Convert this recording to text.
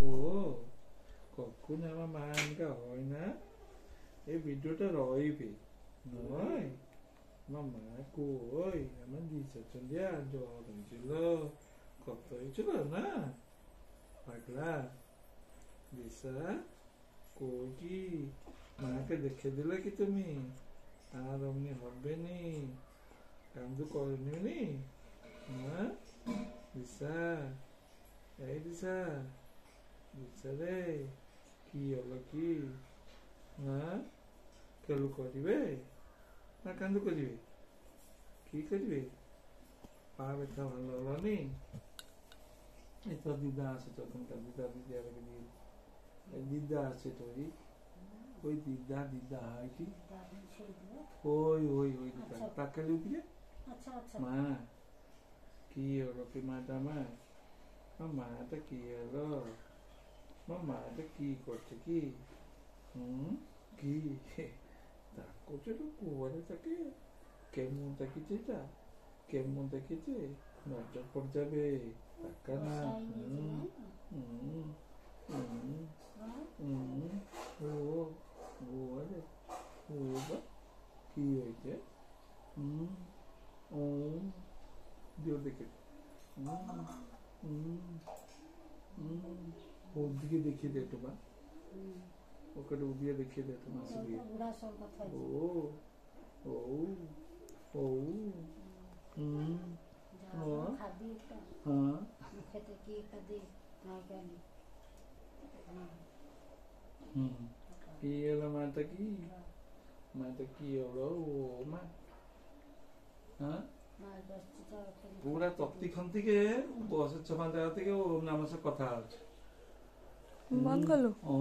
ও কখন আমার মা এনকা হয় না, এই ভিডিওটা রইবে নয়। আমার মা কই, আমার দিশা চন্দিয়া জ্বর হয়েছিল, কত হয়েছিল না পাগলা দিশা। কই কি মাকে দেখে দিলে কি তুমি? আর অমনি হবে নি, কান্দু করেনি নি? হ্যাঁ দিশা, এই দিশা, দিশা রে, কি হলো কি? হ্যাঁ কেলু করিবে না কান্দু করিবে? কি করিবে? পা ব্যথা ভালো হলো নি? এই তো দিদা আছে, তখনকার দিদা দিদি আর দিদা আছে তোরই, ওই দিদা দিদা হয় কি ওই ওই ওই দিদা টাকালি উপরে মা। কি হলো কি মাটা? মাটা কি হলো? মাটা কি করছে কি? কি তা করছে তো কুয়ারে থাকে? কেমন তাকিয়েছে এটা? কেমন দেখেছে? নজর পড়ে যাবে, টাকা না। ও ও আরে ও বা কি হয়েছে? ও দিও দেখে, ওর দিকে দেখিয়ে দে একটু বা, ওকে উদিয়ে দেখিয়ে দে তোমার দিয়ে। ও ও ও হ্যাঁ কি হলো মাটা? কি মাটা কি হলো? ও মা হ্যাঁ পুরা তখন থেকে বসের ছমান জায়গা থেকে ওর নামের সাথে কথা হচ্ছে। বন্ধ করলো। ও